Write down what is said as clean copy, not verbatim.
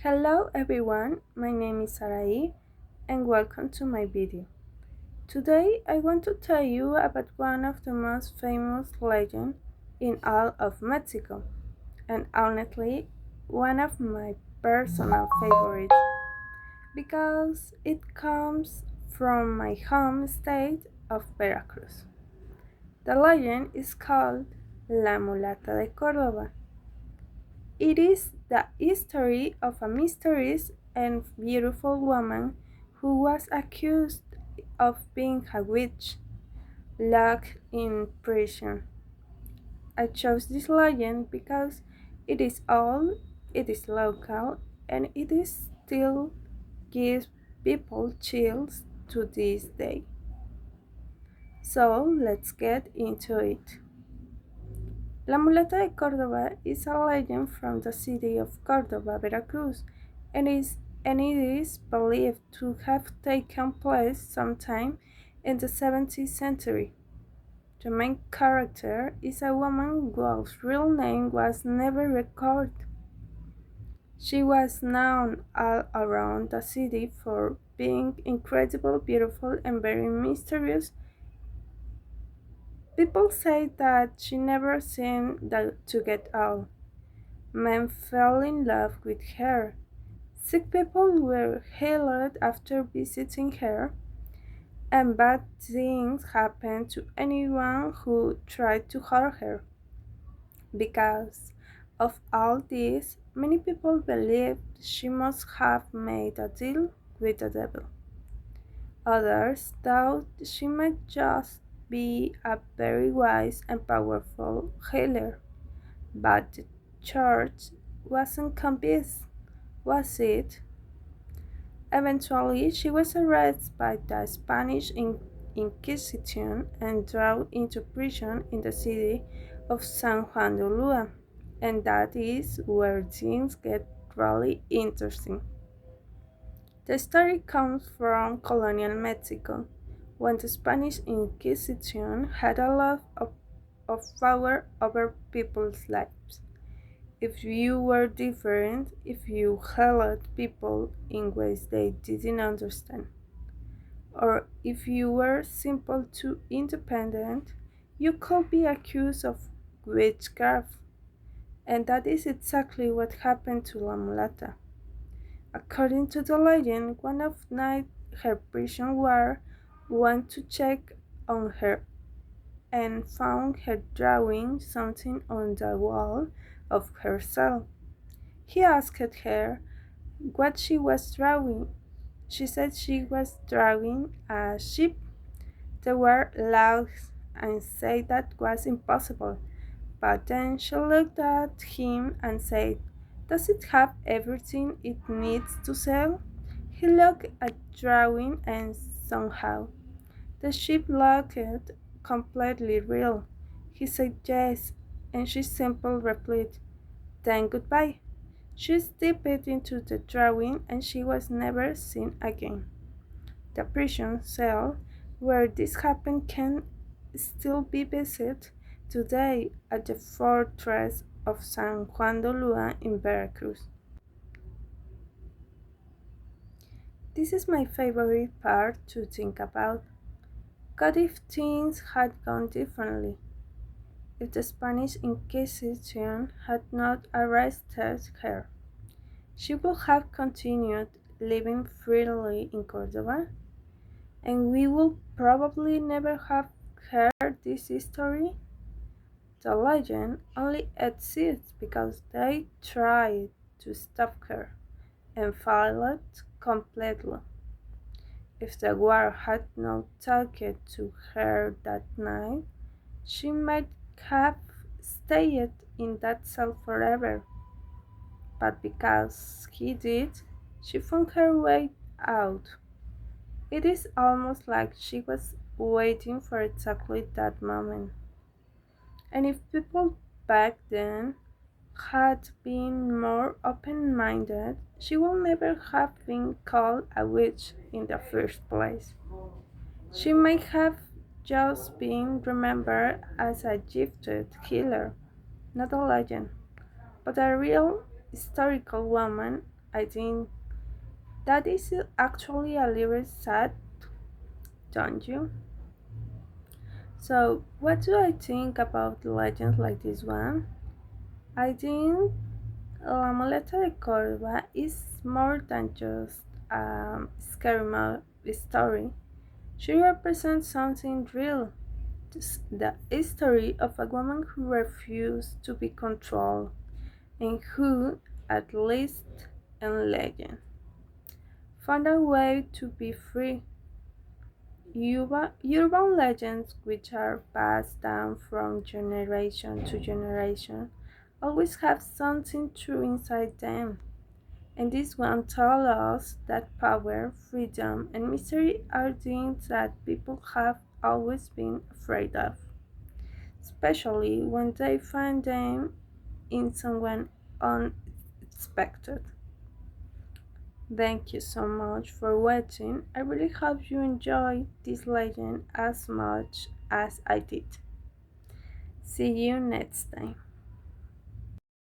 Hello everyone, my name is Sarai and welcome to my video. Today I want to tell you about one of the most famous legends in all of Mexico and honestly one of my personal favorites because it comes from my home state of Veracruz. The legend is called La Mulata de Córdoba. It is the history of a mysterious and beautiful woman who was accused of being a witch, locked in prison. I chose this legend because it is old, it is local, and it is still gives people chills to this day. So let's get into it. La Mulata de Córdoba is a legend from the city of Córdoba, Veracruz, and it is believed to have taken place sometime in the 17th century. The main character is a woman whose real name was never recorded. She was known all around the city for being incredibly beautiful and very mysterious. People say that she never seemed to get old. Men fell in love with her. Sick people were healed after visiting her, and bad things happened to anyone who tried to hurt her. Because of all this, many people believed she must have made a deal with the devil. Others thought she might just be a very wise and powerful healer. But the church wasn't convinced, was it? Eventually, she was arrested by the Spanish Inquisition and thrown into prison in the city of San Juan de Ulua. And that is where things get really interesting. The story comes from colonial Mexico, when the Spanish Inquisition had a lot of power over people's lives. If you were different, if you held people in ways they didn't understand, or if you were simple too independent, you could be accused of witchcraft. And that is exactly what happened to La Mulata. According to the legend, one of night her prison guard went to check on her and found her drawing something on the wall of her cell. He asked her what she was drawing. She said she was drawing a ship. The word laughed and said that was impossible, but then she looked at him and said, "Does it have everything it needs to sail?" He looked at drawing and somehow the ship looked completely real. He said yes, and she simply replied, "Then goodbye." She stepped into the drawing and she was never seen again. The prison cell where this happened can still be visited today at the fortress of San Juan de Ulua in Veracruz. This is my favorite part to think about. What if things had gone differently? If the Spanish Inquisition had not arrested her? She would have continued living freely in Córdoba, and we will probably never have heard this story. The legend only exists because they tried to stop her and failed completely. If the war had not talked to her that night, she might have stayed in that cell forever. But because he did, she found her way out. It is almost like she was waiting for exactly that moment. And if people back then had been more open minded, she would never have been called a witch in the first place. She might have just been remembered as a gifted healer, not a legend, but a real historical woman I think that is actually a little sad, don't you? So, what do I think about legends like this one? I think La Muleta de Córdoba is more than just a scary story. She represents something real, the history of a woman who refused to be controlled and who, at least in legend, found a way to be free. Urban legends, which are passed down from generation to generation, always have something true inside them. And this one tells us that power, freedom, and mystery are things that people have always been afraid of, especially when they find them in someone unexpected. Thank you so much for watching. I really hope you enjoyed this legend as much as I did. See you next time.